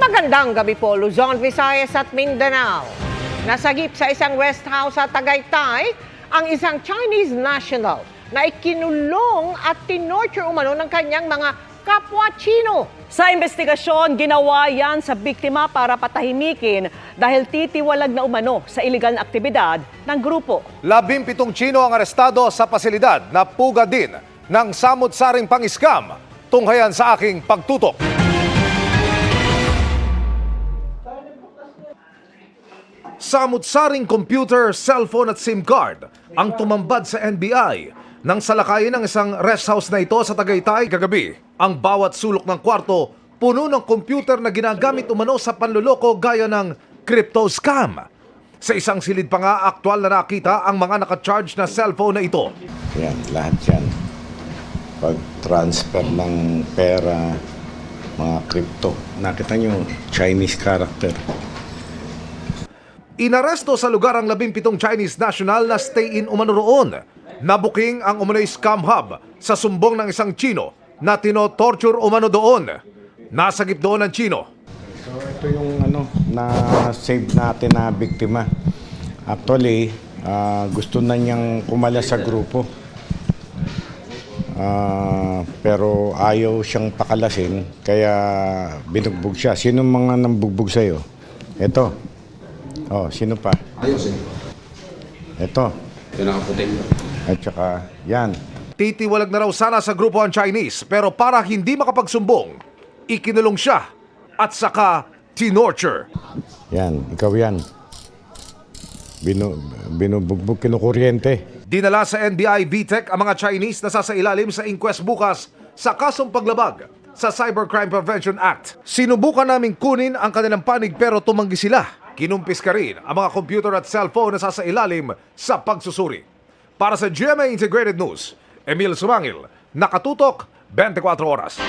Magandang gabi po, Luzon, Visayas at Mindanao. Nasagip sa isang rest house sa Tagaytay ang isang Chinese national na ikinulong at tinorture umano ng kanyang mga kapwa Chino. Sa investigasyon, ginawa yan sa biktima para patahimikin dahil titiwalag na umano sa iligal na aktibidad ng grupo. 17 Chino ang arestado sa pasilidad na puga din ng samut-saring pang-scam. Tunghayan sa aking pagtutok. Samut-saring computer, cellphone at SIM card ang tumambad sa NBI nang salakayin ng isang rest house na ito sa Tagaytay kagabi. Ang bawat sulok ng kwarto puno ng computer na ginagamit umano sa panluloko gaya ng crypto scam. Sa isang silid pa nga, aktual na nakita ang mga naka-charge na cellphone na ito. Yan, lahat yan. Pag-transfer ng pera, mga crypto. Nakita nyo, Chinese character. Inaresto sa lugar ang 17 Chinese national na stay-in umano roon. Nabuking ang umano'y scam hub sa sumbong ng isang Chino na tino-torture umano doon. Nasagip doon ang Chino. So ito yung na-save natin na biktima. Actually, gusto na niyang kumala sa grupo. Pero ayaw siyang pakalasin, kaya binugbog siya. Sino mga nambugbog sa'yo? Ito. Oh, sino pa? Ayos eh. Ito. Yung nakaputing. At saka, yan. Titiwalag na raw sana sa grupo ang Chinese pero para hindi makapagsumbong, ikinulong siya at saka tinorture. Yan, ikaw yan. Binubugbog, kinukuryente. Dinala sa NBI VTech ang mga Chinese na sasailalim sa inquest bukas sa kasong paglabag sa Cybercrime Prevention Act. Sinubukan naming kunin ang kanilang panig pero tumanggi sila. Kinumpis ka rin ang mga computer at cellphone na sasailalim sa pagsusuri. Para sa GMA Integrated News, Emil Sumangil, Nakatutok, 24 Oras.